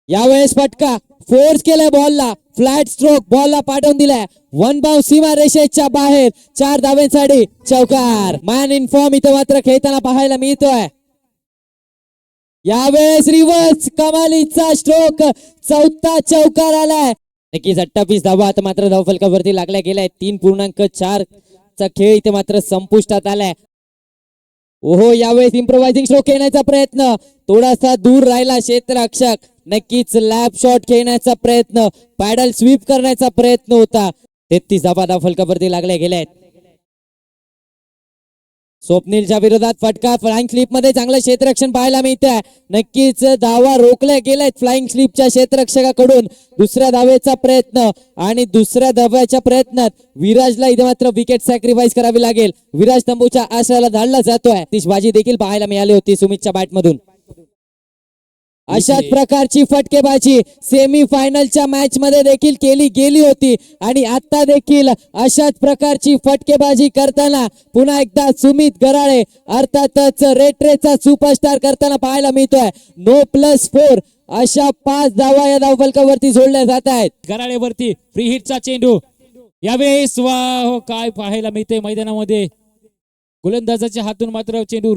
यावेळेस फटका फोर्स केलाय बॉलला, फ्लॅट स्ट्रोक बॉलला पाठवून दिलाय, वन बाउंस सीमा रेषेच्या बाहेर, 4 धावांसाठी चौकार. मॅन इन फॉर्म इथं मात्र खेळताना पाहायला मिळतोय. यावेळेस रिव्हर्स कमालीचा स्ट्रोक, चौथा चौकार आलाय. नक्कीच 28 धावा आता मात्र धावफलकावरती लागल्या गेल्या. 3.4 चा खेळ इथे मात्र संपुष्टात आलाय. ओहो, यावेळेस इम्प्रोवायझिंग स्ट्रोक खेळण्याचा प्रयत्न, थोडासा दूर राहिला क्षेत्ररक्षक. नक्कीच लॅप शॉट खेळण्याचा प्रयत्न, पॅडल स्वीप करण्याचा प्रयत्न होता. 33 धावा धावफलकावरती लागल्या गेल्या. स्वप्नीलच्या विरोधात फटका, फ्लाइंग स्लिप मध्ये चांगलं क्षेत्ररक्षण पाहायला मिळतंय. नक्कीच धावा रोखल्या गेल्यात फ्लाइंग स्लिपच्या क्षेत्ररक्षकाकडून. दुसऱ्या धावेचा प्रयत्न आणि दुसऱ्या धाव्याच्या प्रयत्नात विराजला इथे मात्र विकेट सॅक्रिफाईस करावी लागेल. विराज तंबूच्या आश्रयाला धाडला जातोय. तिशबाजी देखील पाहायला मिळाली होती सुमितच्या बॅटमधून. अशाच प्रकारची फटकेबाजी सेमी फायनलच्या मॅच मध्ये देखील केली गेली होती आणि आता देखील अशाच प्रकारची फटकेबाजी करताना पुन्हा एकदा सुमित गराळे अर्थातच रेट्रेचा सुपरस्टार करताना पाहायला मिळतोय. नो +4 अशा 5 धावा या धावफलकावरती जोडल्या जात आहेत. गराळेवरती फ्री हिटचा चेंडू. यावेळेस वा काय पाहायला मिळते मैदानामध्ये, गोलंदाजाच्या हातून मात्र चेंडू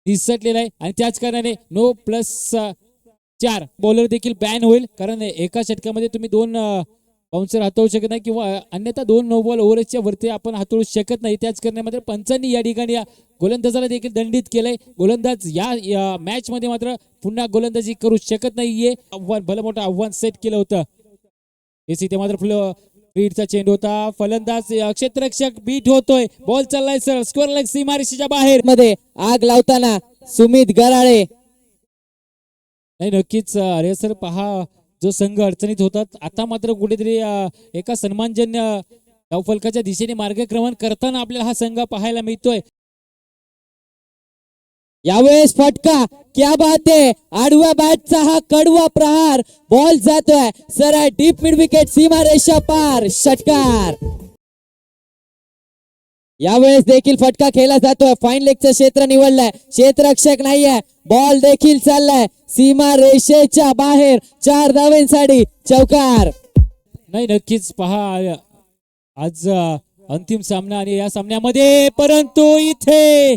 निसटलेला आहे आणि त्याच कारणाने नो +4 बॉलर देखील बॅन होईल. कारण एका षटकामध्ये तुम्ही 2 बाउन्सर हाताळू शकत नाही किंवा अन्यथा 2 नो बॉल ओव्हरच्या वरती आपण हाताळू शकत नाही. त्याच कारणामध्ये पंचांनी या ठिकाणी या गोलंदाजाला देखील दंडित केलंय. गोलंदाज या मॅच मध्ये मात्र पुन्हा गोलंदाजी करू शकत नाहीये. भलं मोठं आव्हान सेट केलं होतं. इथे मात्र फ्रीडचा चेंडू होता. फलंदाज क्षेत्ररक्षक बीट होतोय. बॉल चाललाय सर स्क्वेअर लेग सीमारेषेच्या बाहेर. मध्ये आग लावताना सुमित गराळे. नाही नक्कीच अरे सर पहा, जो संघ अडचणीत होतात आता मात्र कुठेतरी एका सन्मानजन्य धावफलकाच्या दिशेने मार्गक्रमण करताना आपल्याला हा संघ पाहायला मिळतोय. यावेळेस फटका, क्या बात आहे. आडव्या बॅटचा हा कडवा प्रहार, बॉल जातोय सरळ डीप मिड विकेट सीमारेषा पार, षटकार. यावेळेस देखील फटका खेळला जातोय. फाईन लेगचं क्षेत्र निवडलंय, क्षेत्ररक्षक नाहीये, बॉल देखील चाललाय सीमा रेषेच्या बाहेर, 4 धावांसाठी चौकार. नाही नक्कीच पहा, आज अंतिम सामना आणि या सामन्यामध्ये परंतु इथे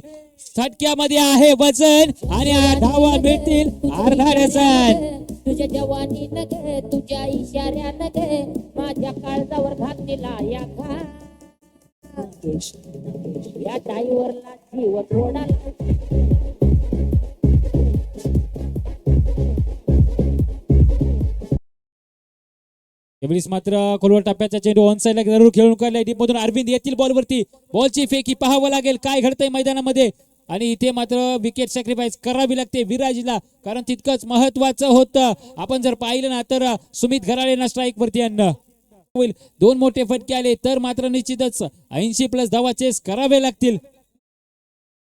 फटक्यामध्ये आहे वजन आणि धावा मिळतील अर्धा डझन. तुझ्या जवानी नगे, तुझ्या इशाऱ्या नगे, माझ्या काळजावर घात दिला या घा. या टाईवरला जीव थोडा. यावेळेस मात्र खोलवर टप्प्याचा चेंडू ऑन साइडला जरूर खेळून काढलाय. डीप मधून अरविंद येतील बॉलवरती. बॉलची फेकी पाहावं लागेल काय घडतंय मैदानामध्ये. आणि इथे मात्र विकेट सॅक्रिफाईस करावी लागते विराजला, कारण तितकंच महत्वाचं होतं. आपण जर पाहिलं ना तर सुमित गराळेंना स्ट्राईक वरती आणणं होईल. 2 मोठे फटके आले तर मात्र निश्चितच 80+ धावा चेस करावे लागतील.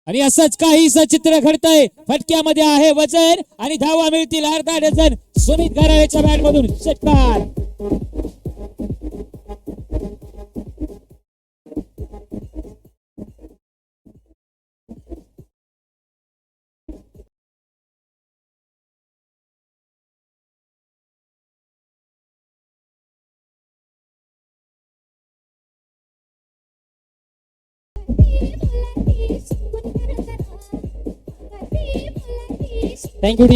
आणि असंच काही चित्र घडतंय. फटक्यामध्ये आहे वजन आणि धावा मिळतील अर्धा डझन. सुमित गराळेच्या बॅट मधून षटकार. थैंक यू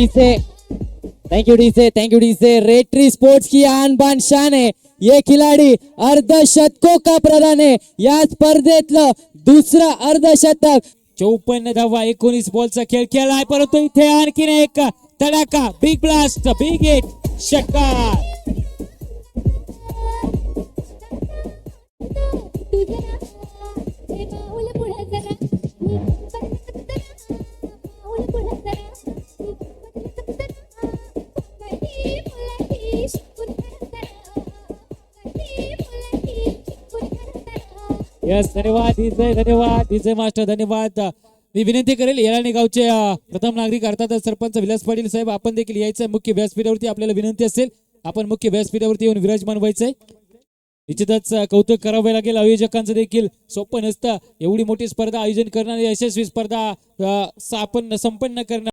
डीसे. रेट्री स्पोर्ट्स की आन बान शान है. ये खिलाडी अर्धशतकों का प्रधान है. या स्पर्धेतलं दुसरं अर्धशतक. 54 धावा 19 बॉलचा खेळ खेळलाय, परंतु इथे आणखीन एक तडाखा, बिग ब्लास्ट, बिग हिट, षटकार. यस, धन्यवाद डीजे मास्टर, धन्यवाद. मी विनंती करेल येळाणे गावचे प्रथम नागरिक अर्थात सरपंच विलास पाटील साहेब, आपण देखील यायचं मुख्य व्यासपीठावरती. आपल्याला विनंती असेल आपण मुख्य व्यासपीठावरती येऊन विराजमान व्हायचंय. निश्चितच कौतुक करावे लागेल आयोजकांचं देखील. सोपं नसतं एवढी मोठी स्पर्धा आयोजन करणं, यशस्वी स्पर्धा आपण संपन्न करणं.